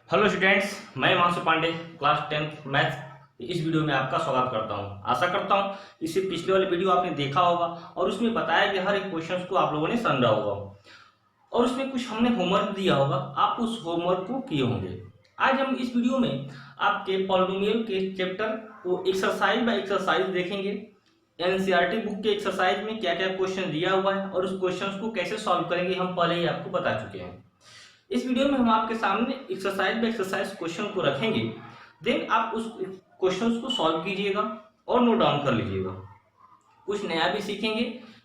Hello students, मैं Himanshu Pandey class 10th maths इस video में आपका स्वागत करता हूं। आशा करता हूं इससे पिछले वाले वीडियो आपने देखा होगा और उसमें बताया कि हर एक क्वेश्चन को आप लोगों ने समझा होगा और उसमें कुछ हमने होमवर्क दिया होगा, आप उस होमवर्क को किए होंगे। आज हम इस वीडियो में आपके पॉलिनोमियल के चैप्टर को एक्सरसाइज बाय एक्सरसाइज देखेंगे। एनसीईआरटी बुक के एक्सरसाइज में क्या क्या क्वेश्चन दिया हुआ है और उस क्वेश्चन को कैसे सॉल्व करेंगे हम पहले ही आपको बता चुके हैं। इस वीडियो में हम आपके सामने एक्सरसाइज बाय एक्सरसाइज क्वेश्चन को रखेंगे, देन आप उस क्वेश्चंस को सॉल्व कीजिएगा और नोट डाउन कर लीजिएगा। कुछ नया भी सीखेंगे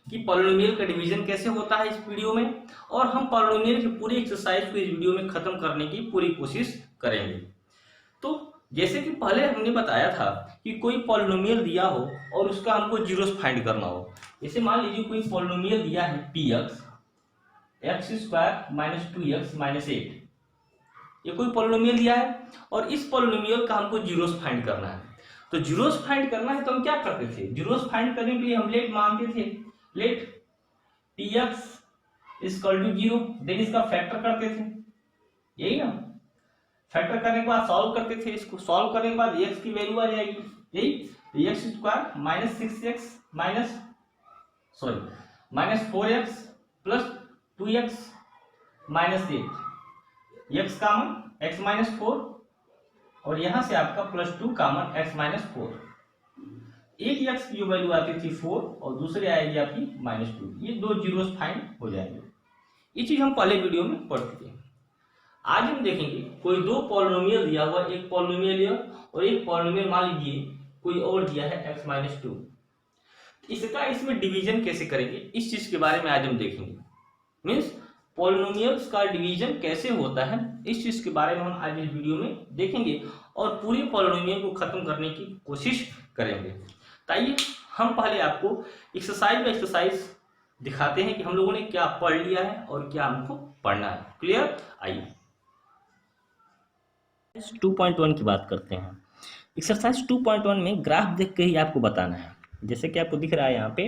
कि पॉलिनोमियल का डिवीजन कैसे होता है इस वीडियो में, और हम पॉलिनोमियल की पूरी एक्सरसाइज को इस वीडियो में खत्म करने की पूरी कोशिश करेंगे। तो जैसे कि पहले हमने बताया था कि कोई पॉलिनोमियल दिया हो और उसका हमको जीरोस फाइंड करना हो। जैसे मान लीजिए कोई पॉलिनोमियल दिया है px x square minus 2x minus 8, ये कोई पॉलिनोमियल दिया है और इस पॉलिनोमियल का हमको जीरोस फाइंड करना है। तो जीरोस फाइंड करना है तो हम क्या करते थे, जीरोस फाइंड करने के लिए हम लेट मानते थे, let px equal to 0, then इसका फैक्टर करते थे, यही ना। फैक्टर करने के बाद सॉल्व करते थे, इसको सॉल्व करने के बाद x की वैल्यू आ जाएगी, यही x square minus 6x minus 4x plus 2x minus 8, x कामन x माइनस 4 और यहां से आपका प्लस 2 कामन x माइनस 4। एक x की जो वैल्यू आती थी 4 और दूसरी आएगी आपकी माइनस 2, ये दो जीरोस फाइंड हो जाएंगे। ये चीज हम पहले वीडियो में पढ़ चुके हैं। आज हम देखेंगे कोई दो पॉलिनोमियल दिया हुआ, एक पॉलिनोमियल और एक पॉलिनोमियल मान लीजिए कोई और दिया है x माइनस 2, इसका इसमें डिवीजन कैसे करेंगे इस चीज के बारे में आज हम देखेंगे। मीन्स पॉलिनोमियल्स का डिवीजन कैसे होता है इस चीज के बारे में हम आज इस वीडियो में देखेंगे और पूरी पॉलिनोमियल को खत्म करने की कोशिश करेंगे। ताइए हम पहले आपको एक्सरसाइज बाय एक्सरसाइज दिखाते हैं कि हम लोगों ने क्या पढ़ लिया है और क्या हमको पढ़ना है। क्लियर? आइए 2.1 की बात करते हैं। एक्सरसाइज 2.1 में ग्राफ देख के ही आपको बताना है। जैसे कि आपको दिख रहा है यहाँ पे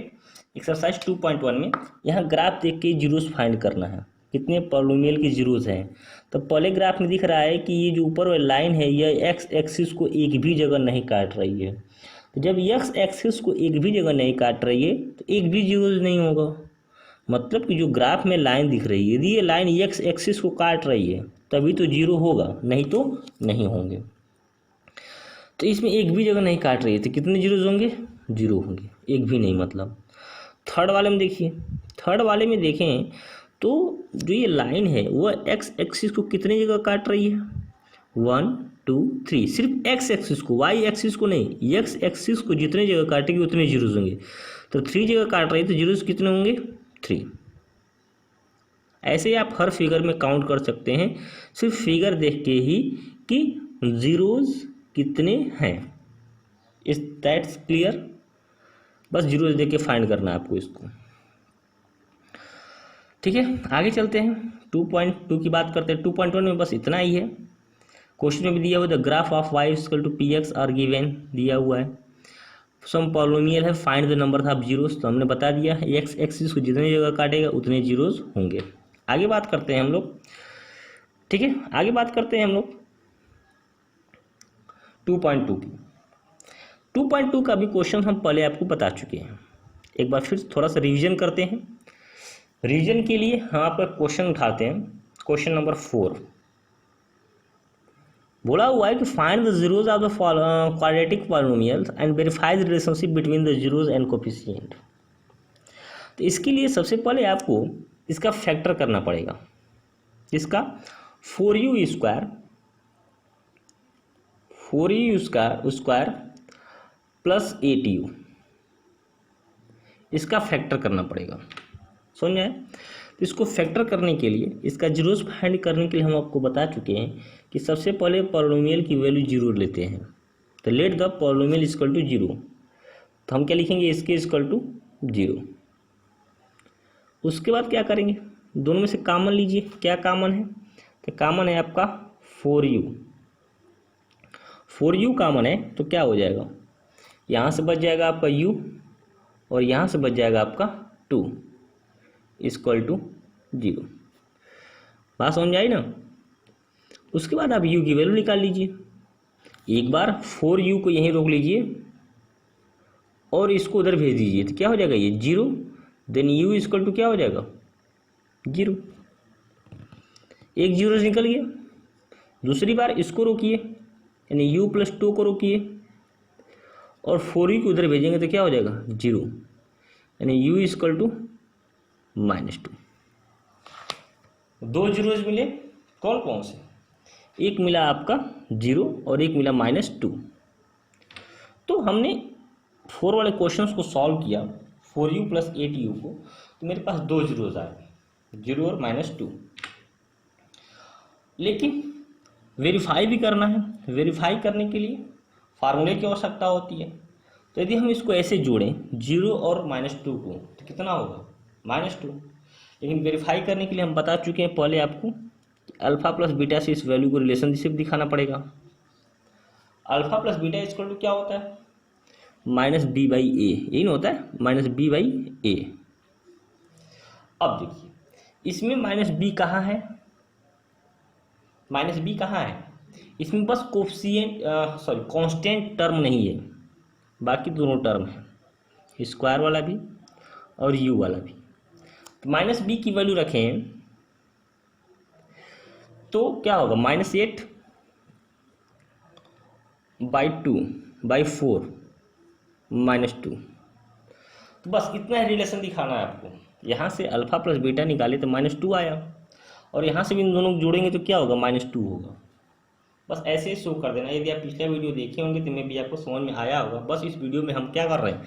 एक्सरसाइज 2.1 में यहाँ ग्राफ देख के जीरोस फाइंड करना है, कितने पॉलिनोमियल की जीरोस हैं। तो पहले ग्राफ में दिख रहा है कि ये जो ऊपर वाली लाइन है यह एक्स एक्सिस को एक भी जगह नहीं काट रही है। तो जब एक्स एक्सिस को एक भी जगह नहीं काट रही है तो एक भी जीरोस नहीं होगा। मतलब कि जो ग्राफ में लाइन दिख रही है यदि ये लाइन एक्स एक्सिस को काट रही है तभी तो जीरो होगा, नहीं तो नहीं होंगे। तो इसमें एक भी जगह नहीं काट रही है तो कितने जीरोस होंगे? जीरो होंगे, एक भी नहीं। मतलब थर्ड वाले में देखिए, थर्ड वाले में देखें तो जो ये लाइन है वह एक्स एक्सिस को कितने जगह काट रही है? 1 2 3, सिर्फ एक्स एक्सिस को, वाई एक्सिस को नहीं। एक्स एक्सिस को जितने जगह काटेगी उतने जीरोस होंगे। तो 3 जगह काट रही है तो जीरोस कितने होंगे? 3। ऐसे ही आप हर फिगर में काउंट कर सकते हैं, सिर्फ फिगर देख के ही कि जीरोस कितने हैं। Is that's clear? बस जीरोस देख के फाइंड करना है आपको इसको। ठीक है, आगे चलते हैं। 2.2 की बात करते हैं। 2.1 में बस इतना ही है। क्वेश्चन में भी दिया हुआ the graph of y equal to px are given दिया हुआ है। सम पॉलिनोमियल है, find the number of zeros, तो हमने बता दिया है एक्स एक्सिस को जितने जगह काटेगा उतने जीरोस होंगे। आगे बात करते हैं हम लोग। ठीक है, आगे बात करते हैं हम लोग 2.2 की। 2.2 का भी क्वेश्चन हम पहले आपको बता चुके हैं। एक बार फिर थोड़ा सा रिवीजन करते हैं। रिवीजन के लिए हम आपका क्वेश्चन उठाते हैं। क्वेश्चन नंबर 4 बोला हुआ है कि find the zeros of the quadratic polynomials and verify the relationship between the zeros and coefficient. तो इसके लिए सबसे पहले आपको इसका फैक्टर करना पड़ेगा। इसका 4u स्क्वायर प्लस 8u, इसका फैक्टर करना पड़ेगा। समझ आए? तो इसको फैक्टर करने के लिए, इसका जीरोस फाइंड करने के लिए हम आपको बता चुके हैं कि सबसे पहले पॉलिनोमियल की वैल्यू जीरो लेते हैं। तो let the polynomial equal to 0, तो हम क्या लिखेंगे? इसके इक्वल टू 0। उसके बाद क्या करेंगे? दोनों में से कॉमन लीजिए। क्या कॉमन है? तो कॉमन है आपका 4u। 4u कॉमन है तो क्या हो जाएगा? यहाँ से बच जाएगा आपका u और यहाँ से बच जाएगा आपका 2 इक्वल टू 0। बात समझ आई ना? उसके बाद आप u की वैल्यू निकाल लीजिए। एक बार 4u को यहीं रोक लीजिए और इसको उधर भेज दीजिए, तो क्या हो जाएगा ये 0, देन u इक्वल टू क्या हो जाएगा 0, एक 0 से निकल गया। दूसरी बार इसको रोकिए, यानी u प्लस 2 को रोकिए और 4u को उधर भेजेंगे तो क्या हो जाएगा 0, यानी u इक्वल टू -2। दो जीरोज मिले, कौन कौन से, एक मिला आपका 0 और एक मिला -2। तो हमने 4 वाले क्वेश्चंस को सॉल्व किया 4u प्लस 8u को, तो मेरे पास दो जीरोज आए, 0 और -2। लेकिन वेरीफाई भी करना है। वेरीफाई करने के लिए फार्मूले की आवश्यकता होती है। तो यदि हम इसको ऐसे जोड़ें 0 और -2 को, तो कितना होगा -2। लेकिन वेरीफाई करने के लिए हम बता चुके हैं पहले आपको, अल्फा प्लस बीटा से इस वैल्यू को रिलेशनशिप दिखाना पड़ेगा। Alpha plus beta equal to क्या होता है -b/a, यही ना होता है -b/a। अब देखिए इसमें -b कहाँ है, -b कहाँ है, इसमें बस कोफिशिएंट कांस्टेंट टर्म नहीं है, बाकी दोनों टर्म है, स्क्वायर वाला भी और u वाला भी। तो -b की वैल्यू रखें तो क्या होगा -8/2/4 -2। तो बस इतना ही रिलेशन दिखाना है आपको। यहाँ से अल्फा प्लस बीटा निकाले तो -2 आया, और यहाँ से भी इन दोनों को जोड़ेंगे तो क्या होगा -2 होगा। बस ऐसे ही शो कर देना। यदि आप पिछले वीडियो देखे होंगे तो मैं भी आपको समझ में आया होगा। बस इस वीडियो में हम क्या कर रहे हैं,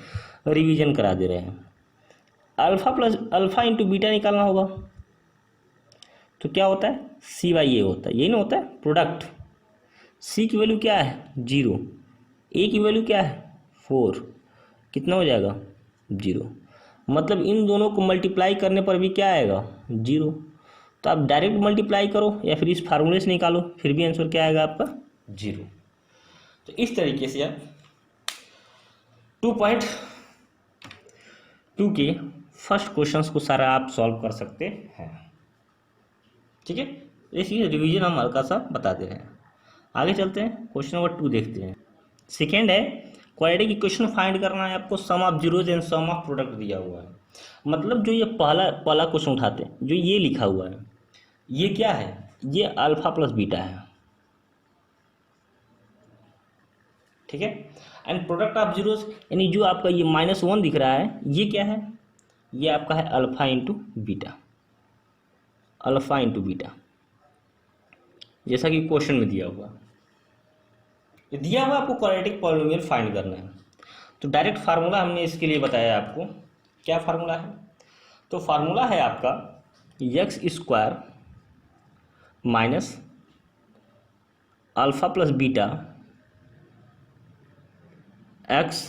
रिवीजन करा दे रहे हैं। अल्फा इंटू बीटा निकालना होगा, तो क्या होता है c/a होता है, यही ना होता है प्रोडक्ट। c की वैल्यू क्या है 0, a की वैल्यू क्या है 4, कितना हो जाएगा 0। मतलब इन दोनों को मल्टीप्लाई करने पर भी क्या आएगा 0। तो आप डायरेक्ट मल्टीप्लाई करो या फिर इस फार्मूले से निकालो, फिर भी आंसर क्या आएगा आपका 0। तो इस तरीके से आप 2.2 के फर्स्ट क्वेश्चंस को सारा आप सॉल्व कर सकते हैं। ठीक है, इसलिए रिवीजन हम हल्का सा बता दे रहे हैं। आगे चलते हैं, क्वेश्चन नंबर 2 देखते हैं। सेकेंड है क्वाड्रेटिक इक्वेशन फाइंड करना है आपको, sum of zeros and sum of product दिया हुआ है। मतलब जो ये पहला क्वेश्चन उठाते हैं, जो ये लिखा हुआ है, ये क्या है, ये अल्फा प्लस बीटा है। ठीक है, एंड प्रोडक्ट ऑफ जीरोज, यानी जो आपका ये -1 दिख रहा है, ये क्या है, ये आपका है alpha into beta, alpha into beta, जैसा कि क्वेश्चन में दिया हुआ। ये दिया हुआ आपको क्वाड्रेटिक पॉलिनोमियल फाइंड करना है। तो डायरेक्ट फार्मूला हमने इसके लिए बताया आपको, क्या फार्मूला है, तो फार्मूला है आपका x² minus alpha plus beta x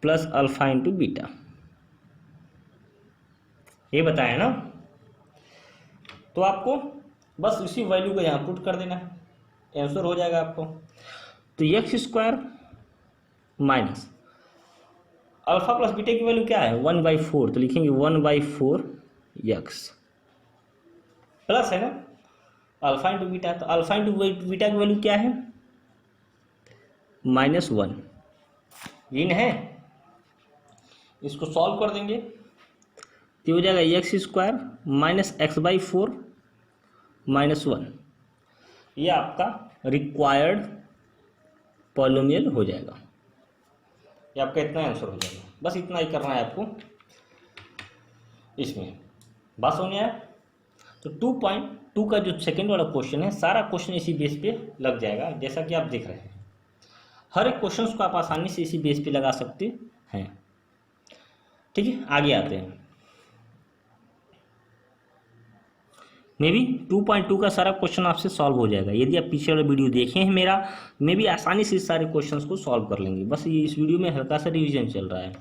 plus alpha into beta, ये बताया ना। तो आपको बस उसी वैल्यू को यहाँ पुट कर देना है, आंसर हो जाएगा आपको। तो x² minus alpha plus beta की वैल्यू क्या है 1/4, तो लिखेंगे 1/4x प्लस है ना अल्फा इंटू बीटा। तो अल्फा इंटू बीटा की वैल्यू क्या है -1, ये है। इसको सॉल्व कर देंगे तो हो जाएगा x² माइनस x/4 -1। ये आपका रिक्वायर्ड पॉलिनोमियल हो जाएगा। ये आपका इतना आंसर हो जाएगा। बस इतना ही करना है आपको, इसमें बात समझ में आया। तो 2.2 का जो सेकंड वाला क्वेश्चन है, सारा क्वेश्चन इसी बेस पे लग जाएगा, जैसा कि आप देख रहे हैं। हर एक क्वेश्चन को आप आसानी से इसी बेस पे लगा सकते हैं। ठीक है, आगे आते हैं। मे बी 2.2 का सारा क्वेश्चन आपसे सॉल्व हो जाएगा। यदि आप पीछे वाला वीडियो देखे हैं मेरा, मे बी आसानी से इस सारे क्वेश्चंस को सॉल्व कर लेंगे। बस ये इस वीडियो में हल्का सा रिवीजन चल रहा है।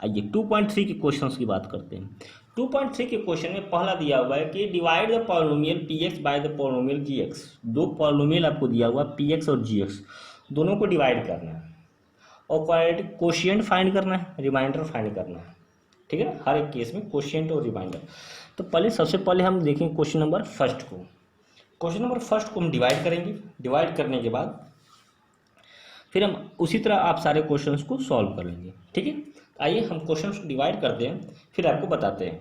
आइए 2.3 के क्वेश्चंस की बात करते हैं। 2.3 के क्वेश्चन में पहला दिया हुआ है कि divide the polynomial px by the polynomial gx। दो पॉलिनोमियल आपको दिया हुआ px और gx, दोनों को डिवाइड करना है और क्वाड्रेटिक कोशिएंट फाइंड करना है, रिमाइंडर फाइंड करना है। ठीक है, हर एक केस में कोशिएंट और रिमाइंडर। तो पहले सबसे पहले हम देखेंगे क्वेश्चन नंबर फर्स्ट को। क्वेश्चन नंबर फर्स्ट को हम डिवाइड करेंगे, डिवाइड करने के बाद फिर हम उसी तरह आप सारे क्वेश्चंस को सॉल्व कर लेंगे, ठीक है। आइए हम क्वेश्चंस को डिवाइड करते हैं, फिर आपको बताते हैं।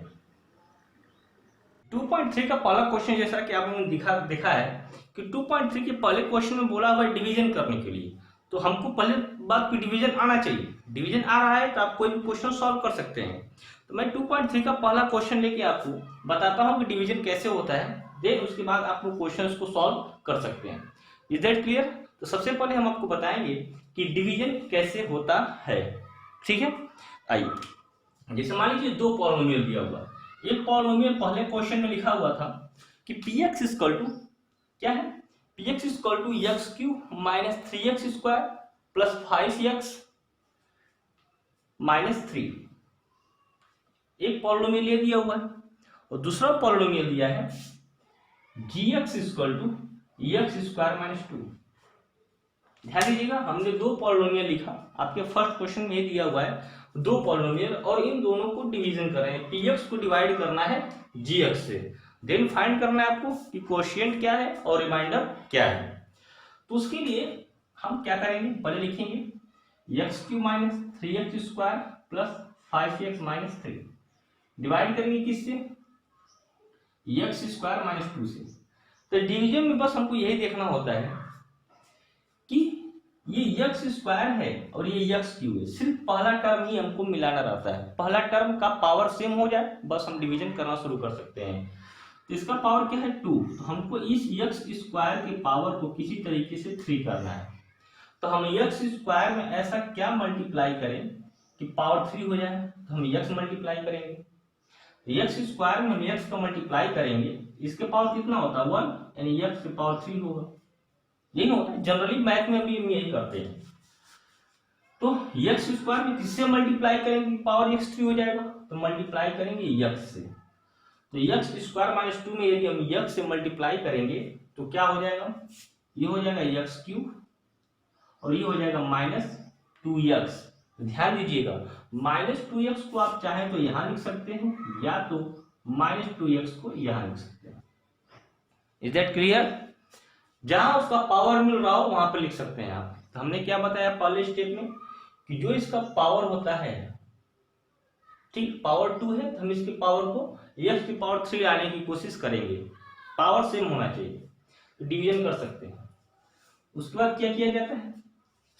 2.3 का पहला क्वेश्चन, जैसा कि आपने देखा है कि 2.3 के पहले क्वेश्चन में बोला हुआ है डिवीजन करने के लिए, तो हमको पहले बात की डिवीजन आना चाहिए। डिवीजन आ रहा है तो आप कोई भी क्वेश्चन सॉल्व कर सकते हैं। तो मैं 2.3 का पहला क्वेश्चन लेके आपको बताता हूँ कि डिवीजन कैसे होता है, देन उसके बाद आप लोग क्वेश्चन को सॉल्व कर सकते हैं। Is that clear? तो सबसे पहले हम आपको बताएंगे कि डिवीजन कैसे होता है, ठीक है। आइए, जैसे मान लीजिए दो पॉलिनोमियल दिया हुआ, एक पॉलिनोमियल पहले क्वेश्चन में लिखा हुआ था कि px इक्वल टू क्या है, px equal to x cube minus 3x square plus 5x minus 3, एक पॉलिनोमियल ये दिया हुआ है। और दूसरा पॉलिनोमियल दिया है gx equal to x square minus 2। ध्यान दीजिएगा, हमने दो पॉलिनोमियल लिखा, आपके फर्स्ट क्वेश्चन में दिया हुआ है दो पॉलिनोमियल, और इन दोनों को डिवीजन कर रहे हैं। px को डिवाइड करना है gx से, देन फाइंड करना है आपको कि कोशिएंट क्या है और रिमाइंडर क्या है। तो उसके लिए हम क्या करेंगे, पहले लिखेंगे x Q minus 3x square plus 5x minus 3, divide करेंगे किससे, एक्स स्क्वायर माइनस 2 से। तो डिवीजन में बस हमको यही देखना होता है कि ये एक्स स्क्वायर है और ये एक्स क्यू है, सिर्फ पहला टर्म ही हमको मिलाना रहता है, पहला टर्म का पावर सेम हो जाए बस हम डिवीजन करना शुरू कर सकते हैं। तो इसका पावर क्या है 2, तो हमको इस एक्स स्क्वायर के पावर को किसी तरीके से 3 करना है। तो हम एक्स स्क्वायर में ऐसा क्या मल्टीप्लाई करें कि पावर 3 हो जाए, तो हम एक्स मल्टीप्लाई करेंगे। एक्स स्क्वायर में हम एक्स का मल्टीप्लाई करेंगे, इसके पावर कितना होता है 1, यानी एक्स के पावर 3 होगा। यही होता है, जनरली मैथ में भी हम यही करते हैं। तो एक्स स्क्वायर में किससे मल्टीप्लाई करेंगे पावर एक्स 3 हो जाएगा, तो मल्टीप्लाई करेंगे एक्स से। तो एक्स स्क्वायर माइनस 2 में यदि हम एक्स से मल्टीप्लाई करेंगे तो क्या हो जाएगा, ये हो जाएगा एक्स क्यूब और ये हो जाएगा माइनस 2x। ध्यान दीजिएगा, माइनस 2x को आप चाहें तो यहां लिख सकते हैं या तो माइनस 2x को यहां लिख सकते हैं। Is that clear? जहां उसका पावर मिल रहा हो वहां पर लिख सकते हैं आप। तो हमने क्या बताया पहले स्टेप में कि जो इसका पावर होता है, ठीक, पावर 2 है, तो हम इसके पावर को x की पावर 3 लाने की कोशिश करेंगे, पावर सेम होना चाहिए, तो डिवीजन कर सकते हैं। उसके बाद क्या किया जाता है,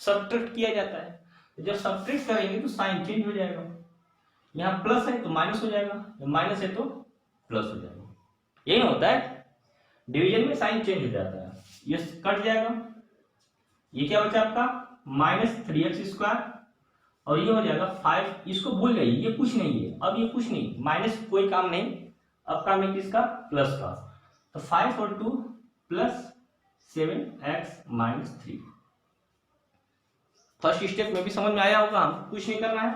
सब्ट्रैक्ट किया जाता है। तो जब सब्ट्रैक्ट करेंगे तो साइन चेंज हो जाएगा, यहाँ प्लस है तो माइनस हो जाएगा, माइनस है तो प्लस हो जाएगा। यही होता है डिवीजन में, साइन चेंज हो जाता है, ये कट जाएगा, ये क्या बचा आपका माइनस 3x स्क्वायर और ये हो जाएगा 5, इसको भूल जाइए, ये कुछ नहीं है, अब ये कुछ नहीं, माइनस कोई काम नहीं, अब काम है किसका, प्लस का। तो 5 और 2 plus 7x minus 3। First step में भी समझ में आया होगा, हम कुछ नहीं करना है,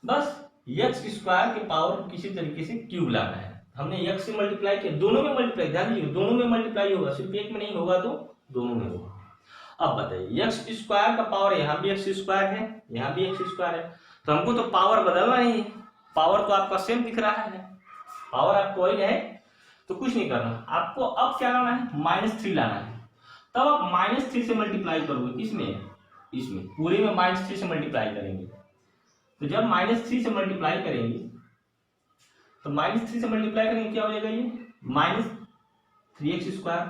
बस एक्स स्क्वायर के पावर को किसी तरीके से क्यूब लाना है। हमने एक्स से मल्टीप्लाई किया, दोनों में मल्टीप्लाई, ध्यान दीजिए दोनों में मल्टीप्लाई होगा, सिर्फ एक में नहीं होगा तो दोनों में होगा। अब बताइए एक्स स्क्वायर का पावर, यहाँ भी एक्स स्क्वायर है, यहाँ भी एक्स स्क्वायर है, तो हमको तो पावर बदलना नहीं है, पावर तो आपका सेम दिख रहा है, पावर आपको वही है, तो कुछ नहीं करना आपको। अब क्या लाना है, -3 लाना है। तब आप -3 से मल्टीप्लाई करोगे, किसमें, इसमें पूरे में -3 से मल्टीप्लाई करेंगे। तो जब -3 से मल्टीप्लाई करेंगे तो -3 से मल्टीप्लाई करेंगे क्या हो जाएगा, ये -3x square.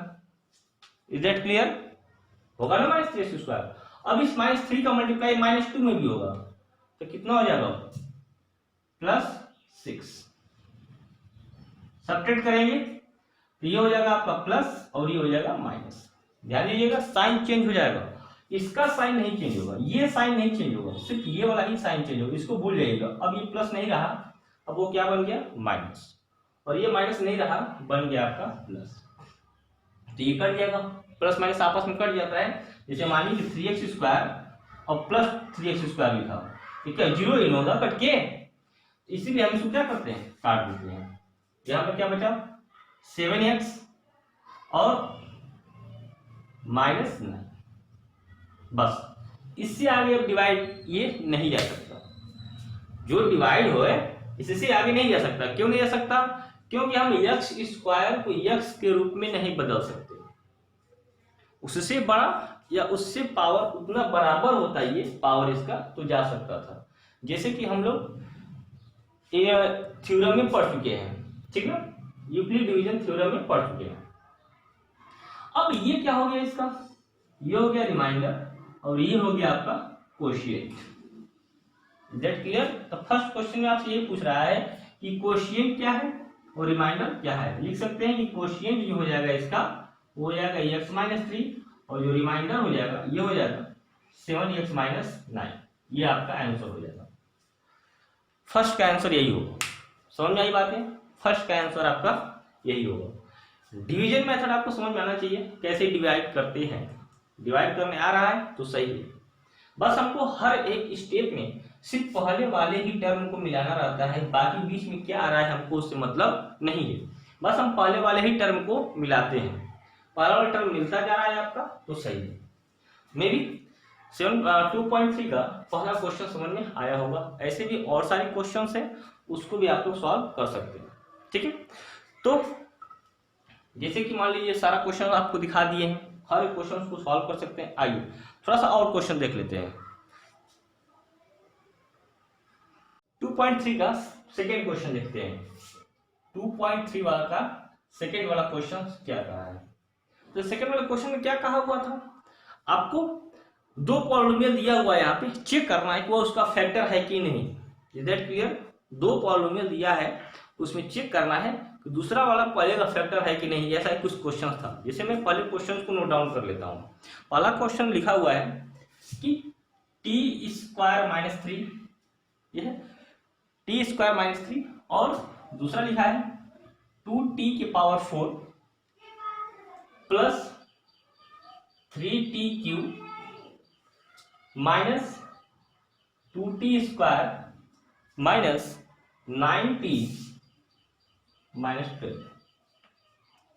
Is that clear? होगा ना -3x स्क्वायर। अब इस -3 का मल्टीप्लाई -2 में भी होगा, तो कितना हो जाएगा, +6। सब्ट्रैक्ट करेंगे तो ये हो जाएगा आपका प्लस और ये हो जाएगा माइनस। ध्यान दीजिएगा साइन चेंज हो जाएगा, इसका साइन नहीं चेंज होगा, ये साइन नहीं चेंज होगा, सिर्फ ये वाला ही साइन चेंज होगा, इसको भूल जाइएगा। अब ये प्लस नहीं रहा, अब वो क्या बन गया, माइनस, और ये माइनस नहीं रहा, बन गया आपका प्लस। तो ये कट जाएगा, प्लस माइनस आपस में कट जाता है। जैसे मान लीजिए 3x स्क्वायर और प्लस 3x स्क्वायर लिखा, ठीक है, 0 इन होगा कट के, इसीलिए हम इसको क्या करते हैं, काट देते हैं। यहाँ पर क्या बचा, 7x और -9, बस इससे आगे अब डिवाइड ये नहीं जा सकता, जो डिवाइड हो इससे आगे नहीं जा सकता। क्यों नहीं जा सकता, क्योंकि हम एक्स स्क्वायर को एक्स के रूप में नहीं बदल सकते। उससे बड़ा या उससे पावर उतना बराबर होता है ये पावर इसका तो जा सकता था, जैसे कि हम लोग थ्योरम में पढ़ चुके हैं, ठीक ना, यूक्लिड डिवीजन थ्योरम में पढ़ चुके हैं। अब ये क्या हो गया इसका, ये हो गया रिमाइंडर और ये हो गया आपका कोशिएंट। Is that clear? तो फर्स्ट क्वेश्चन में आपसे ये पूछ रहा है कि कोशिएंट क्या है और रिमाइंडर क्या है। लिख सकते हैं कि कोशिएंट जो हो जाएगा इसका वो हो जाएगा x-3 और जो रिमाइंडर हो जाएगा ये हो जाएगा 7x-9। ये आपका आंसर हो जाएगा। फर्स्ट का आंसर यही होगा। समझ में आई बातें? फर्स्ट का आंसर आपका यही होगा। डिवीजन मेथड आपको समझ में आना चाहिए, कैसे डिवाइड करते हैं। डिवाइड करने आ रहा है तो सही है, बस हमको हर एक स्टेप में सिर्फ पहले वाले ही टर्म को मिलाना रहता है, बाकी बीच में क्या आ रहा है हमको उससे मतलब नहीं है। बस हम पहले वाले ही टर्म को मिलाते हैं, पहला वाला टर्म मिलता जा रहा है आपका तो सही है। मे बी 2.3 का पहला क्वेश्चन समझ में आया होगा। ऐसे भी और सारे क्वेश्चंस हैं, उसको भी आप लोग सॉल्व कर सकते हैं, ठीक है। तो जैसे कि मान लीजिए सारा क्वेश्चन आपको दिखा दिए हैं, हर एक क्वेश्चन को सॉल्व कर सकते हैं। आइए थोड़ा सा और क्वेश्चन देख लेते हैं। 2.3 का सेकेंड क्वेश्चन देखते हैं। 2.3 वाला का सेकेंड वाला क्वेश्चन क्या कहा है। तो सेकेंड वाले क्वेश्चन में क्या कहा हुआ था, आपको दो पॉलिनोमियल दिया हुआ है, यहाँ पे चेक करना है कि वो उसका फैक्टर है कि नहीं। Is that clear? दो पॉलिनोमियल दिया है, उसमें चेक करना है कि दूसरा वाला पहले का फैक्टर है कि नहीं। ऐसा कुछ क्वेश्चन था, जैसे मैं पहले क्वेश्चन को नोट डाउन कर लेता हूँ। पहला क्वेश्चन लिखा हुआ है कि t² - 3, ये है t² - 3, और दूसरा लिखा है 2t⁴ plus 3t³ minus 2t² minus 9t minus 12।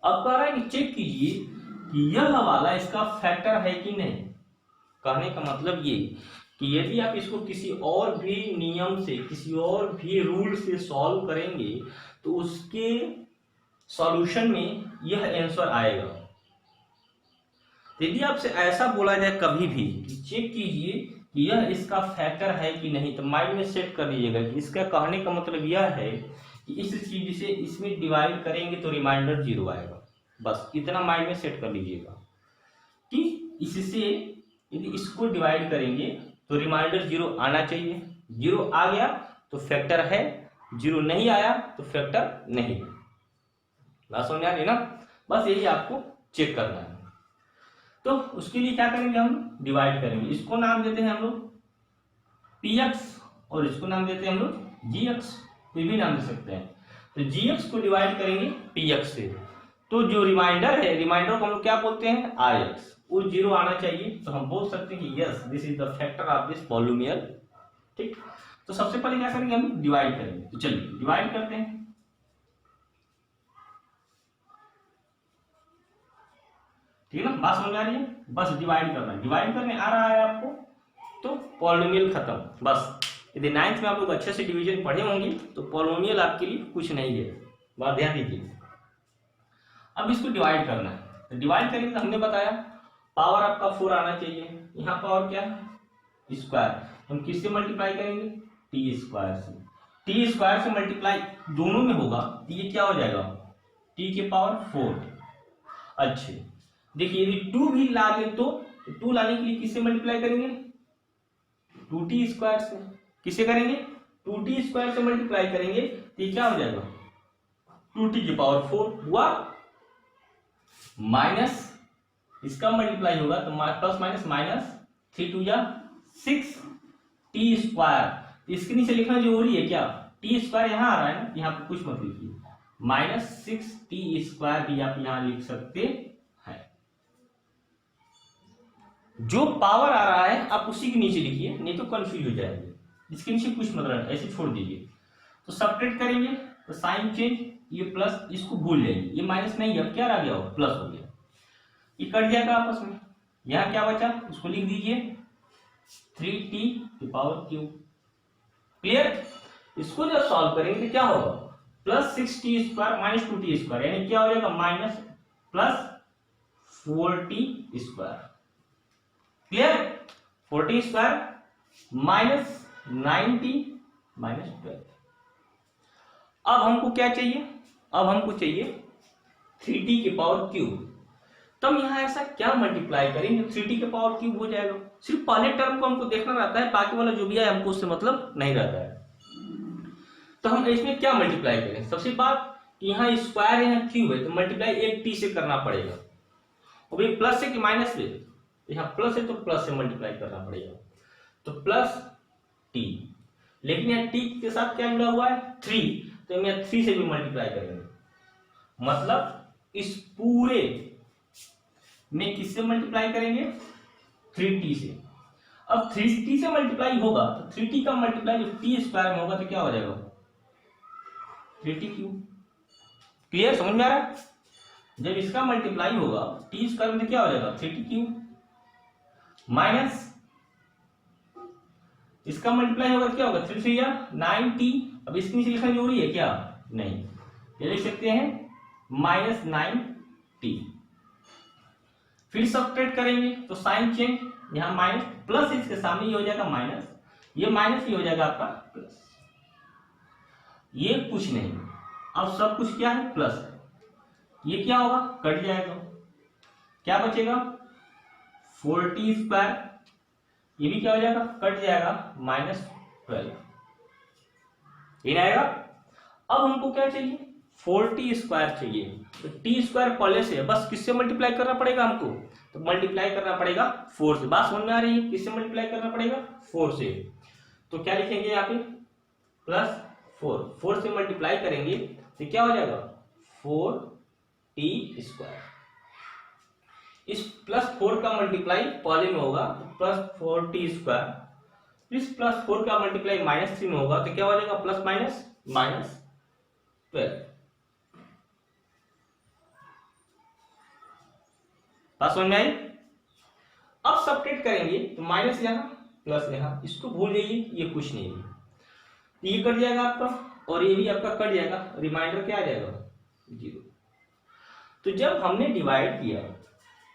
अब कह रहा है कि चेक कीजिए कि यह वाला इसका फैक्टर है कि नहीं। कहने का मतलब ये कि यदि आप इसको किसी और भी नियम से, किसी और भी रूल से सॉल्व करेंगे तो उसके सॉल्यूशन में यह आंसर आएगा। यदि आपसे ऐसा बोला जाए कभी भी कि चेक कीजिए कि यह इसका फैक्टर है कि नहीं, तो माइंड में सेट कर लीजिएगा कि इसका कहने का मतलब यह है कि इस चीज से इसमें डिवाइड करेंगे तो रिमाइंडर 0 आएगा। बस इतना माइंड में सेट कर लीजिएगा कि इससे यदि इसको डिवाइड करेंगे तो रिमाइंडर 0 आना चाहिए। 0 आ गया तो फैक्टर है, 0 नहीं आया तो फैक्टर नहीं है। बात समझ आ रही ना? बस यही आपको चेक करना है। तो उसके लिए क्या करेंगे, हम डिवाइड करेंगे। इसको नाम देते हैं हम लोग px और इसको नाम देते हैं हम लोग gx, कोई भी नाम दे सकते हैं। तो gx को डिवाइड करेंगे px से, तो जो रिमाइंडर है, रिमाइंडर को हम लोग क्या बोलते हैं rx, वो 0 आना चाहिए। तो हम बोल सकते हैं कि yes this is the factor of this polynomial. ठीक, तो सबसे पहले क्या करेंगे, हम डिवाइड करेंगे। तो चलिए डिवाइड करते हैं। ठीक है ना, बात समझ आ रही है? बस डिवाइड करना है, डिवाइड करने आ रहा है आपको तो पॉलिनोमियल खत्म। बस यदि 9th में आप लोग अच्छे से डिवीजन पढ़े होंगे तो पॉलिनोमियल आपके लिए कुछ नहीं है। बात ध्यान दीजिए। अब इसको डिवाइड करना है, तो डिवाइड करेंगे तो हमने बताया पावर आपका 4 आना चाहिए। यहाँ पावर क्या है, स्क्वायर। हम किससे मल्टीप्लाई करेंगे, t² से। t² से मल्टीप्लाई दोनों में होगा तो ये क्या हो जाएगा, t⁴। अच्छे, देखिए यदि 2 भी ला दे तो 2 लाने के लिए किससे मल्टीप्लाई करेंगे, 2t² से। किसे करेंगे, 2t² से मल्टीप्लाई करेंगे तो ये क्या हो जाएगा, 2t⁴ हुआ, माइनस इसका मल्टीप्लाई होगा तो प्लस माइनस माइनस 3 2 6 t²। इसके नीचे लिखना जरूरी है क्या, t² यहाँ आ रहा है ना, यहाँ पे कुछ मत लिखिए, -6 t² भी आप यहाँ लिख सकते हैं। जो पावर आ रहा है आप उसी के नीचे लिखिए, नहीं तो कंफ्यूज हो जाएंगे। इसके नीचे कुछ मतलब ऐसे छोड़ दीजिए। तो सब्ट्रैक्ट करेंगे तो साइन चेंज, ये प्लस इसको भूल जाएंगे, ये माइनस नहीं, अब क्या आ गया, प्लस हो गया। ये कट जाएगा आपस में, यहाँ क्या बचा उसको लिख दीजिए 3t⁵। क्लियर? इसको जब सॉल्व करेंगे तो क्या होगा, +6t² - 2t², यानी क्या हो जाएगा, minus plus 40 square. Clear? 40 square minus 90 minus 12। अब हमको क्या चाहिए? अब हमको चाहिए 3t के पावर क्यूब। तब यहां ऐसा क्या मल्टीप्लाई करेंगे 3t के पावर क्यूब हो जाएगा। सिर्फ पहले टर्म को हमको देखना रहता है, बाकी वाला जो भी है हमको उससे मतलब नहीं रहता है। तो हम इसमें क्या मल्टीप्लाई करें? सबसे बात यहाँ स्क्वायर है, यहाँ क्यूब है, तो मल्टीप्लाई एक t से करना पड़ेगा। और भाई प्लस है कि माइनस है? यहाँ प्लस है तो प्लस से मल्टीप्लाई करना पड़ेगा, तो प्लस t। लेकिन यहाँ t के साथ क्या जुड़ा हुआ है? 3, तो हम यहाँ 3 से भी मल्टीप्लाई करेंगे। मतलब इस पूरे में किससे मल्टीप्लाई करेंगे? 3t से। अब 3t से मल्टीप्लाई होगा तो 3t का मल्टीप्लाई जो t स्क्वायर में होगा तो क्या हो जाएगा? 3t cube. क्लियर? समझ में आ रहा है? जब इसका मल्टीप्लाई होगा t स्क्वायर में क्या हो जाएगा? 3t क्यूब माइनस इसका मल्टीप्लाई होगा क्या होगा? 3 3 या 9t। अब इसमें से लिखना जरूरी है क्या? नहीं, ये लिख सकते हैं माइनस 9t। फिर सब्ट्रैक्ट करेंगे तो साइन चेंज, यहां माइनस प्लस इसके सामने ये हो जाएगा माइनस, ये माइनस ही हो जाएगा आपका प्लस। ये कुछ नहीं, अब सब कुछ क्या है? प्लस है। ये क्या होगा? कट जाएगा, क्या बचेगा? 40 स्क्वायर, ये भी क्या हो जाएगा? कट जाएगा, माइनस 12 ये आएगा। अब हमको क्या चाहिए? 40 स्क्वायर चाहिए। तो टी स्क्वायर पहले से है, बस किससे मल्टीप्लाई करना पड़ेगा हमको? तो मल्टीप्लाई करना पड़ेगा 4 से। बात समझ में आ रही है? किससे मल्टीप्लाई करना पड़ेगा? 4 से। तो क्या लिखेंगे यहाँ पे? प्लस 4 से मल्टीप्लाई करेंगे तो क्या हो जाएगा? 4t square. इस प्लस 4 का मल्टीप्लाई पहले में होगा तो प्लस 4t स्क्वायर। इस प्लस 4 का मल्टीप्लाई माइनस 3 में होगा तो क्या हो जाएगा? Plus minus minus 12। बात समझ में आई? अब सब्ट्रैक्ट करेंगे तो माइनस यहाँ प्लस यहाँ, इसको भूल जाइए, ये कुछ नहीं है। ये कट जाएगा आपका और ये भी आपका कट जाएगा, रिमाइंडर क्या आ जाएगा? 0। तो जब हमने डिवाइड किया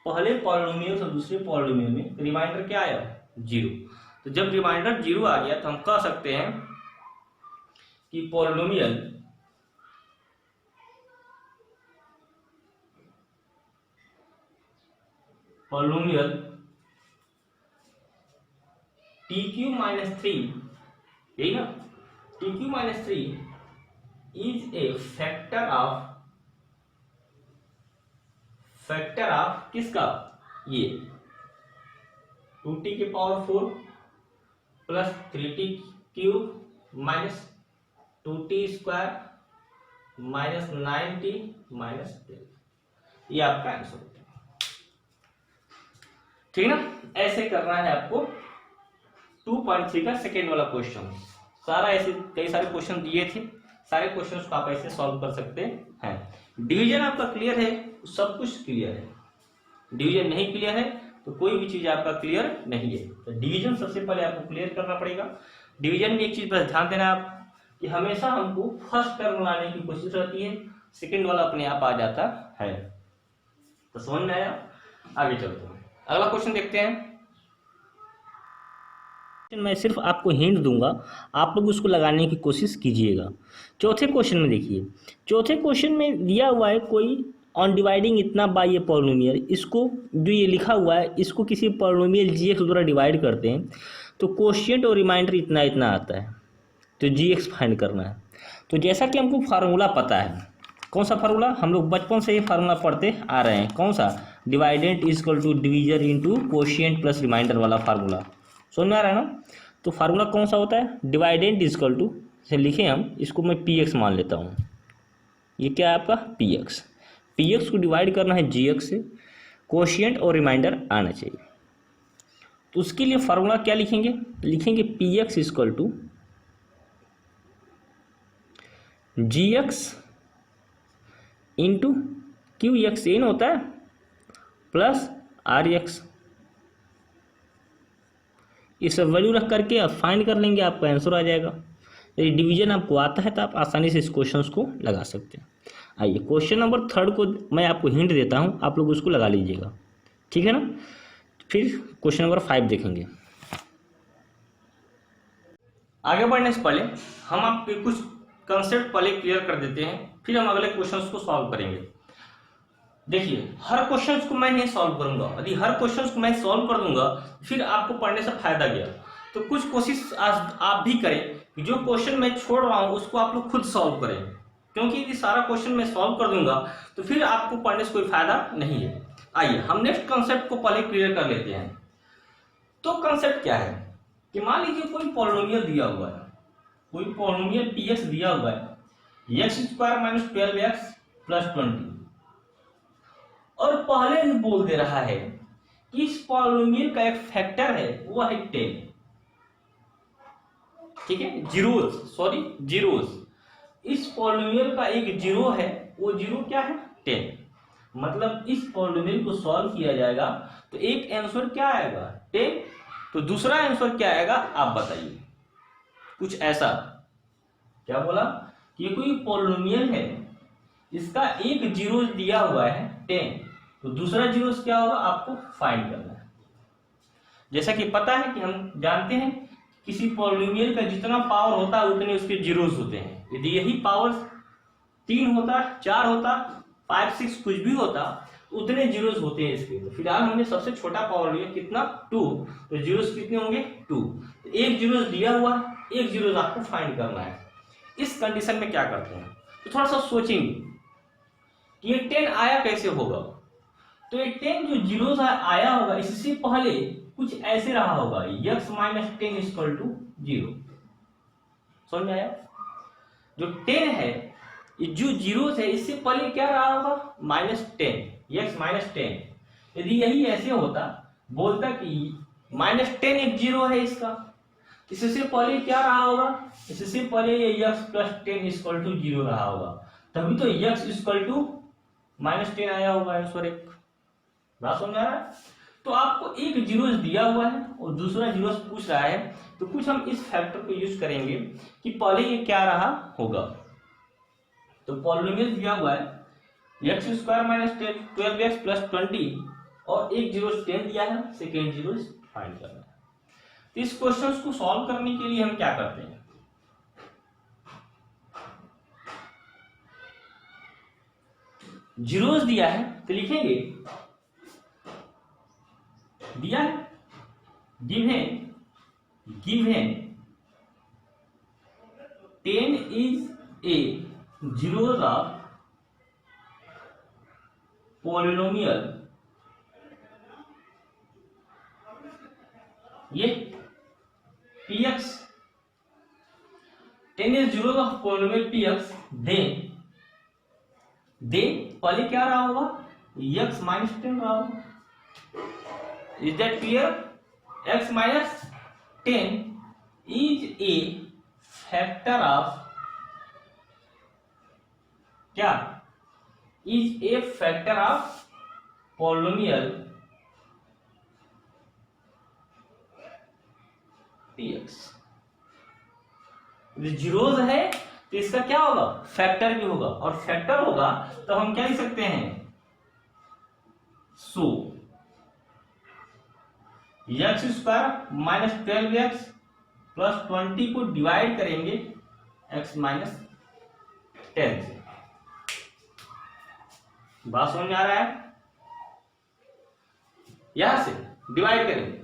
पहले पॉलिनोमियल से दूसरे पॉलिनोमियल में, रिमाइंडर क्या आया? 0। तो जब रिमाइंडर 0 आ गया तो हम कह सकते हैं कि पॉलिनोमियल tq माइनस 3, यही ना? tq minus 3 is a factor of किसका? ये 2t के power 4 plus 3t cube minus 2t square minus 9t minus 12। ये आपका आंसर होता है। ठीक ना? ऐसे करना है आपको 2.3 का सेकेंड वाला क्वेश्चन। सारा ऐसे कई सारे क्वेश्चन दिए थे, सारे क्वेश्चंस को आप ऐसे सॉल्व कर सकते हैं। डिवीजन आपका क्लियर है, सब कुछ क्लियर है। डिवीजन नहीं क्लियर है तो कोई भी चीज आपका क्लियर नहीं है। तो डिवीजन सबसे पहले आपको क्लियर करना पड़ेगा। डिवीजन में एक चीज पर ध्यान देना आप कि हमेशा हमको फर्स्ट टर्म लाने की कोशिश रहती है, सेकेंड वाला अपने आप आ जाता है। तो समझ में आया? आगे चलते हैं, अगला क्वेश्चन देखते हैं। मैं सिर्फ आपको हिंट दूंगा, आप लोग उसको लगाने की कोशिश कीजिएगा। चौथे क्वेश्चन में देखिए, चौथे क्वेश्चन में दिया हुआ है कोई ऑन डिवाइडिंग इतना बाय ये पॉलिनोमियल, इसको जो ये लिखा हुआ है इसको किसी पॉलिनोमियल जीएक्स द्वारा डिवाइड करते हैं तो कोशिएंट और रिमाइंडर इतना इतना आता है, तो जीएक्स फाइंड करना है। तो जैसा कि हमको फार्मूला पता है, कौन सा फार्मूला? हम लोग बचपन से ही फार्मूला पढ़ते आ रहे हैं, कौन सा? Dividend is equal to divisor into quotient plus remainder वाला फार्मूला। समझ में आ रहा है ना? तो फार्मूला कौन सा होता है? डिवाइडेंट इज इक्वल टू, से लिखें हम, इसको मैं पी एक्स मान लेता हूँ। ये क्या है आपका? P x. पी एक्स को डिवाइड करना है जी एक्स से, कोशिएंट और रिमाइंडर आना चाहिए। तो उसके लिए फार्मूला क्या लिखेंगे? लिखेंगे p x is equal to g x into q x एन होता है प्लस आर एक्स। ये सब वैल्यू रख करके आप फाइंड कर लेंगे, आपका आंसर आ जाएगा। यदि डिवीजन आपको आता है तो आप आसानी से इस क्वेश्चन को लगा सकते हैं। आइए क्वेश्चन नंबर 3 को मैं आपको हिंट देता हूँ, आप लोग उसको लगा लीजिएगा, ठीक है ना। फिर क्वेश्चन नंबर 5 देखेंगे। आगे बढ़ने से पहले हम आपके कुछ कंसेप्ट पहले क्लियर कर देते हैं, फिर हम अगले क्वेश्चंस को सॉल्व करेंगे। देखिए, हर क्वेश्चंस को मैं नहीं सॉल्व करूंगा, यदि हर क्वेश्चंस को मैं सॉल्व कर दूंगा फिर आपको पढ़ने से फायदा गया। तो कुछ कोशिश आज आप भी करें कि जो क्वेश्चन मैं छोड़ रहा हूं उसको आप लोग खुद सॉल्व करें, क्योंकि यदि सारा क्वेश्चन मैं सॉल्व कर दूंगा तो फिर आपको पढ़ने से कोई फायदा नहीं है। आइए हम नेक्स्ट कंसेप्ट को पहले क्लियर कर लेते हैं। तो कंसेप्ट क्या है कि मान लीजिए कोई पॉलिनोमियल दिया हुआ है, कोई पॉलिनोमियल px दिया हुआ है x square minus 12x plus 20, और पहले ही बोल दे रहा है कि इस पॉलिनोमियल का एक फैक्टर है वो है 10, ठीक है, जीरोस। इस पॉलिनोमियल का एक जीरो है, वो जीरो क्या है 10, मतलब इस पॉलिनोमियल को सॉल्व किया जाएगा तो एक आंसर क्या आएगा 10, तो दूसरा आंसर क्या आएगा आप बताइए। कुछ ऐसा, क्या बोला कि कोई पॉलिनोमियल है, इसका एक जीरो दिया हुआ है 10, तो दूसरा जीरो क्या होगा आपको फाइंड करना है। जैसा कि पता है कि हम जानते हैं किसी पॉलिनोमियल का जितना पावर होता है उतने उसके जीरोस होते हैं। यदि यही पावर 3 होता, 4 होता, 5, 6 कुछ भी होता तो उतने जीरोस होते हैं इसके। तो फिलहाल हमने सबसे छोटा पावर लिया कितना 2, तो जीरोस कितने होंगे 2, तो एक जीरोस दिया हुआ, एक जीरोस आपको फाइंड करना है। इस कंडीशन में क्या करते हैं तो थोड़ा सा सोचेंगे कि ये 10 आया कैसे होगा। तो ये 10 जो जीरोस आया होगा इससे पहले कुछ ऐसे रहा होगा x माइनस 10 इक्वल टू 0, समझ में आया। जो 10 है जो जीरोस है इससे पहले क्या रहा होगा -10, x माइनस 10। यदि यही ऐसे होता, बोलता कि -10 एक जीरो है इसका, इससे पहले क्या रहा होगा, इससे पहले ये x प्लस 10 इक्वल टू 0 रहा होगा, तभी तो x इक्वल टू -10 आया होगा आंसर। एक बात समझ आ रहा है। तो आपको एक जीरो दिया हुआ है और दूसरा जीरो पूछ रहा है, तो कुछ हम इस फैक्टर को यूज करेंगे कि पहले ये क्या रहा होगा। तो पॉलिनोमियल दिया हुआ है x square minus 12x plus 20 और एक जीरो 10 दिया है, सेकेंड जीरो फाइंड करना है। तो इस क्वेश्चन को सॉल्व करने के लिए हम क्या करते हैं, जीरोस दिया है तो लिखेंगे, दिया है given 10 is a zeros of polynomial, ये px 10 is zeros of polynomial px, then पहले क्या रहा होगा x माइनस 10 रहा होगा। Is that clear? x minus 10 is a factor of क्या, is a factor of polynomial px। Zeros है तो इसका क्या होगा फैक्टर भी होगा, और फैक्टर होगा तो हम क्या लिख सकते हैं, सो x square minus 12x plus 20 को डिवाइड करेंगे x माइनस 10 से। बात समझ में आ रहा है। यहां से डिवाइड करेंगे,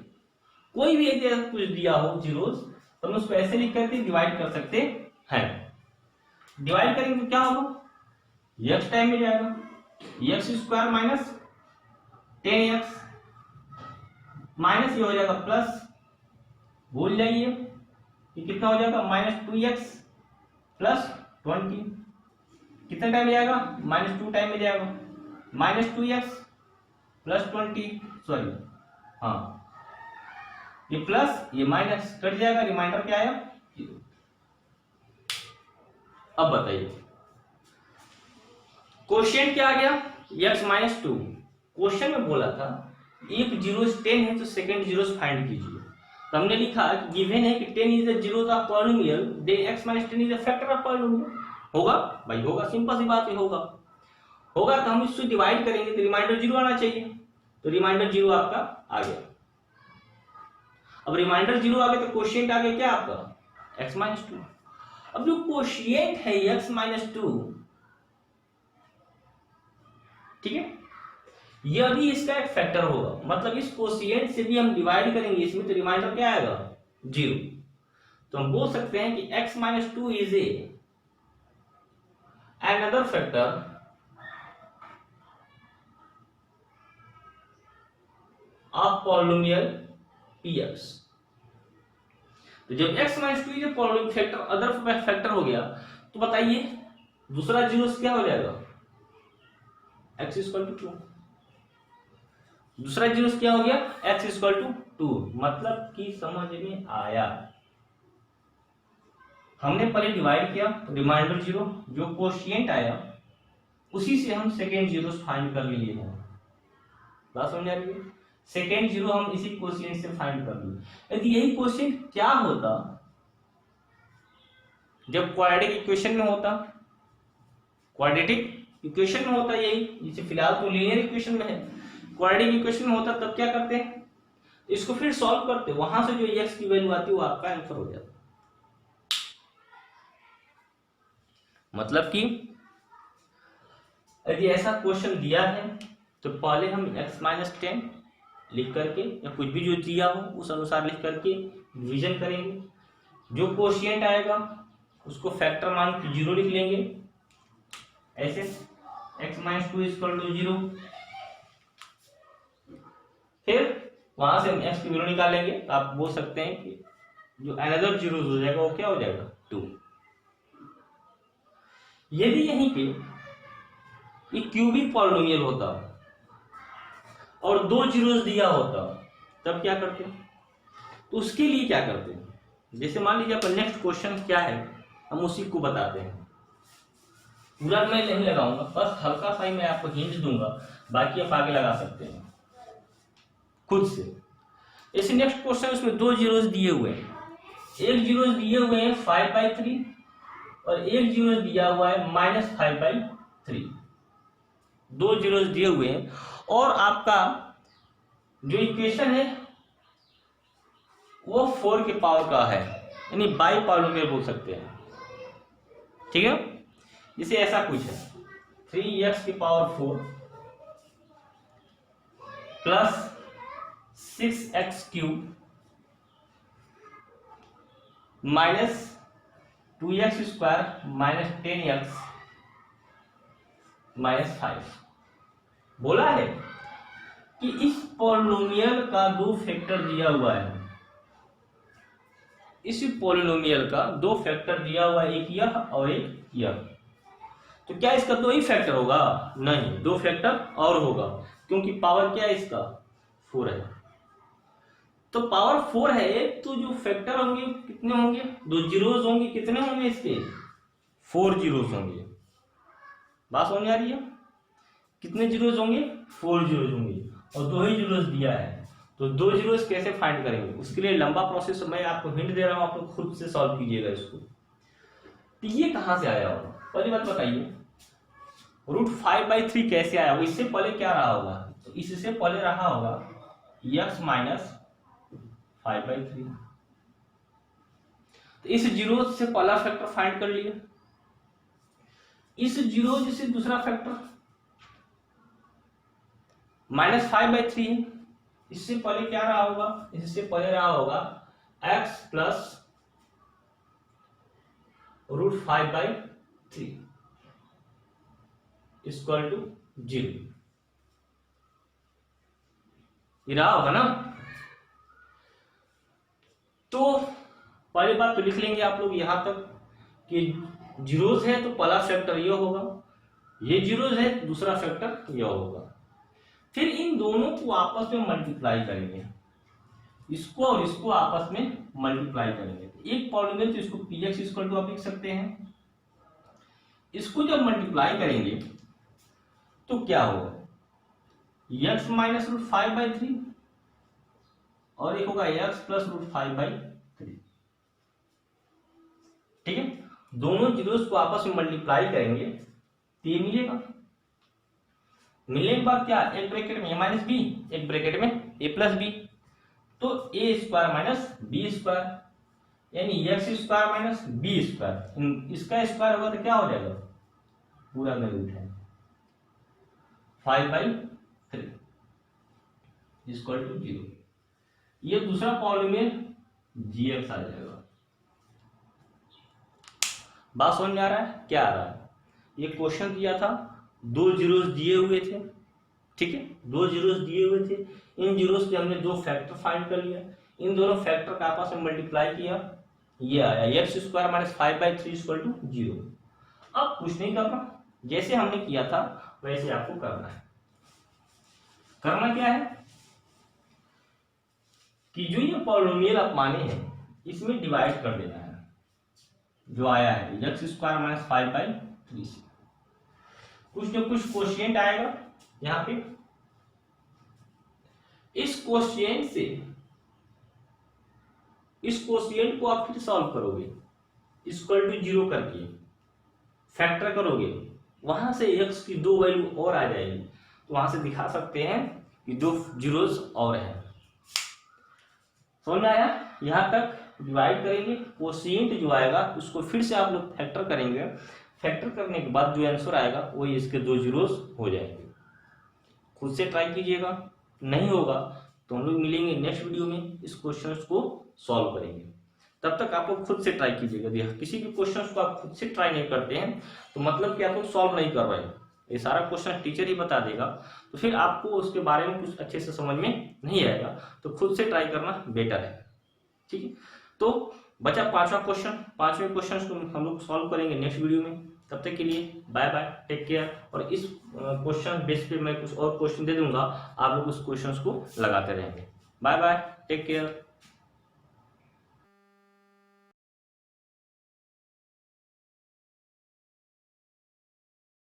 कोई भी यदि कुछ दिया हो जीरोस तो हम उसको ऐसे लिख करके डिवाइड कर सकते हैं। डिवाइड करेंगे तो क्या होगा x टाइम में जाएगा, x square minus 10x minus ये हो जाएगा प्लस, भूल जाइए कि कितना हो जाएगा -2x प्लस 20, कितना टाइम में जाएगा -2 टाइम में जाएगा, -2x प्लस 20, सॉरी हाँ ये प्लस ये माइनस कट जाएगा, रिमाइंडर क्या आया 0। अब बताइए क्वेश्चन क्या आ गया x माइनस 2। क्वेश्चन में बोला था एक जीरो 10 है तो सेकेंड जीरो फाइंड कीजिए, तो हमने लिखा कि गिवन है कि 10 is the zero of polynomial, then x minus 10 is the factor of polynomial. होगा भाई, होगा, सिंपल सी बात है, होगा। होगा तो हम इससे डिवाइड करेंगे तो रिमाइंडर 0 आना चाहिए, तो रिमाइंडर 0 आपका आ गया। अब रिमाइंडर 0 आ गया तो कोशिएंट आ गया क्या आपका x-2। अब जो कोशिएंट है x-2, ठीक है, ये अभी इसका एक फैक्टर होगा, मतलब इस कोशिएंट से भी हम डिवाइड करेंगे इसमें तो रिमाइंडर क्या आएगा 0। तो हम बोल सकते हैं कि x-2 is a another factor of polynomial px। तो जब x-2 ये polynomial फैक्टर अदर फैक्टर हो गया तो बताइए दूसरा जीरो क्या हो जाएगा x=2। दूसरा जीरो क्या हो गया x=2, मतलब कि समझ में आया। हमने पहले डिवाइड किया तो रिमाइंडर 0, जो कोशिएंट आया उसी से हम सेकेंड जीरो फाइंड कर लिए हैं। बात समझ आ रही है? सेकेंड जीरो हम इसी कोशिएंट से फाइंड कर लिए। यदि यही कोशिएंट क्या होता जब क्वाड्रेटिक इक्वेशन में होता, क्वाड्रेटिक इक्वेशन में होता यही, जिसे फिलहाल तो लीनियर इक्वेशन में है, क्वाड्रेटिक इक्वेशन में होता तब क्या करते हैं इसको फिर सॉल्व करते, वहां से जो x की वैल्यू आती है वो आपका आंसर हो जाता। मतलब कि यदि ऐसा क्वेश्चन दिया है तो पहले हम x-10 लिख करके या कुछ भी जो दिया हो उस अनुसार लिख करके डिवीजन करेंगे, जो कोशिएंट आएगा उसको फैक्टर मान के 0 लिख लेंगे, ऐसे x-2 = 0। फिर वहां से हम x की वैल्यू निकालेंगे तो आप बोल सकते हैं कि जो अनदर जीरो हो जाएगा वो क्या हो जाएगा 2। यदि यहीं पे एक क्यूबिक पॉलिनोमियल होता और 2 जीरोस दिया होता तब क्या करते, तो उसके लिए क्या करते हैं, जैसे मान लीजिए आपका नेक्स्ट क्वेश्चन क्या है हम उसी को बताते हैं, पूरा मैं नहीं लगाऊंगा, बस हल्का सा ही मैं आपको हिंट दूंगा, बाकी आप आगे लगा सकते हैं खुद से। ऐसे नेक्स्ट क्वेश्चन उसमें 2 जीरोस दिए हुए हैं, एक जीरो दिए हुए हैं 5/3 और एक जीरो दिया हुआ है -5/3, 2 जीरो दिए हुए हैं और आपका जो इक्वेशन है वो 4 के पावर का है, यानी बाई पॉलिनोमियल बोल सकते हैं, ठीक है। जैसे ऐसा कुछ है 3x⁴ plus 6x³ minus 2x² minus 10x minus 5। बोला है कि इस पॉलिनोमियल का 2 फैक्टर दिया हुआ है, इस पॉलिनोमियल का 2 फैक्टर दिया हुआ है, एक यह और एक यह। तो क्या इसका 2 ही फैक्टर होगा? नहीं, 2 फैक्टर और होगा, क्योंकि पावर क्या है इसका 4 है। तो पावर 4 है तो जो फैक्टर होंगे कितने होंगे, 2 जीरोस होंगे, कितने होंगे इसके 4 जीरोस होंगे। बात समझ आ रही है? कितने जीरोस होंगे 4 जीरोस होंगे और 2 ही जीरोस दिया है, तो 2 जीरोस कैसे फाइंड करेंगे उसके लिए लंबा प्रोसेस मैं आपको हिंट दे रहा हूं, आप लोग खुद से सॉल्व कीजिएगा इसको। तो ये कहां से आया होगा पहली बात बताइए, √5/3 कैसे आया होगा, इससे पहले क्या रहा होगा, तो इससे पहले रहा होगा x - 5/3। तो इस जीरो से पहला फैक्टर फाइंड कर लिया, इस जीरो से दूसरा फैक्टर -5/3 है, इससे पहले क्या रहा होगा, इससे पहले रहा होगा x प्लस √5/3 इक्वल टू 0, ये रहा होगा ना। तो पहली बात तो लिख लेंगे आप लोग यहां तक कि जीरोस है तो पहला फैक्टर ये होगा, ये जीरोस है दूसरा फैक्टर ये होगा। फिर इन दोनों को आपस में मल्टीप्लाई करेंगे, इसको और इसको आपस में मल्टीप्लाई करेंगे, एक पॉलिनोमियल तो इसको px इक्वल टू आप लिख सकते हैं। इसको जब मल्टीप्लाई करेंगे तो क्या होगा, x - √5/3 और एक होगा x प्लस √5/3, ठीक है। दोनों जीरोस को आपस में मल्टीप्लाई करेंगे तो ये मिलेगा, मिलने के बाद क्या, एक ब्रैकेट में a माइनस बी, एक ब्रैकेट में a प्लस बी, तो a square minus b square यानी x square minus b square, इसका स्क्वायर होगा तो क्या हो जाएगा, पूरा का रूट है 5/3 इक्वल टू 0। ये दूसरा पॉलिनोमियल gx आ जाएगा। बात समझ में आ रहा है, क्या आ रहा है, ये क्वेश्चन दिया था, दो जीरोस दिए हुए थे, ठीक है, दो जीरोस दिए हुए थे, इन जीरोस के हमने दो फैक्टर फाइंड कर लिया, इन दोनों फैक्टर का आपस में मल्टीप्लाई किया, ये आया x square minus 5/3 equal to 0। अब कुछ नहीं करना, जैसे हमने किया था वैसे आपको करना है। करना क्या है कि जो ये पॉलिनोमियल आप माने हैं इसमें डिवाइड कर देना है, जो आया है एक्स स्क्वायर माइनस 5/3 से कुछ न कुछ क्वोशिएंट आएगा यहाँ पे, इस क्वोशिएंट को आप फिर सॉल्व करोगे, इक्वल टू 0 करके फैक्टर करोगे, वहां से x की दो वैल्यू और आ जाएगी, तो वहां से दिखा सकते हैं कि दो जीरोस और हैं। समझ में आया, यहां तक डिवाइड करेंगे, क्वोशिएंट जो आएगा उसको फिर से आप लोग फैक्टर करेंगे, फैक्टर करने के बाद जो आंसर आएगा वही इसके दो जीरोस हो जाएंगे। खुद से ट्राई कीजिएगा, नहीं होगा तो हम लोग मिलेंगे नेक्स्ट वीडियो में, इस क्वेश्चन को सॉल्व करेंगे। तब तक आप लोग खुद से ट्राई कीजिएगा। किसी भी क्वेश्चन को आप खुद से ट्राई नहीं करते हैं तो मतलब कि आप लोग सॉल्व नहीं कर रहे हैं, ये सारा क्वेश्चन टीचर ही बता देगा, तो फिर आपको उसके बारे में कुछ अच्छे से समझ में नहीं आएगा, तो खुद से ट्राई करना बेटर है, ठीक है। तो बचा पांचवा क्वेश्चन, पांचवें क्वेश्चन को हम लोग सॉल्व करेंगे नेक्स्ट वीडियो में। तब तक के लिए बाय बाय, टेक केयर। और इस क्वेश्चन बेस पे मैं कुछ और क्वेश्चन दे दूंगा, आप लोग उस क्वेश्चन को लगाते रहेंगे। Bye bye, take care.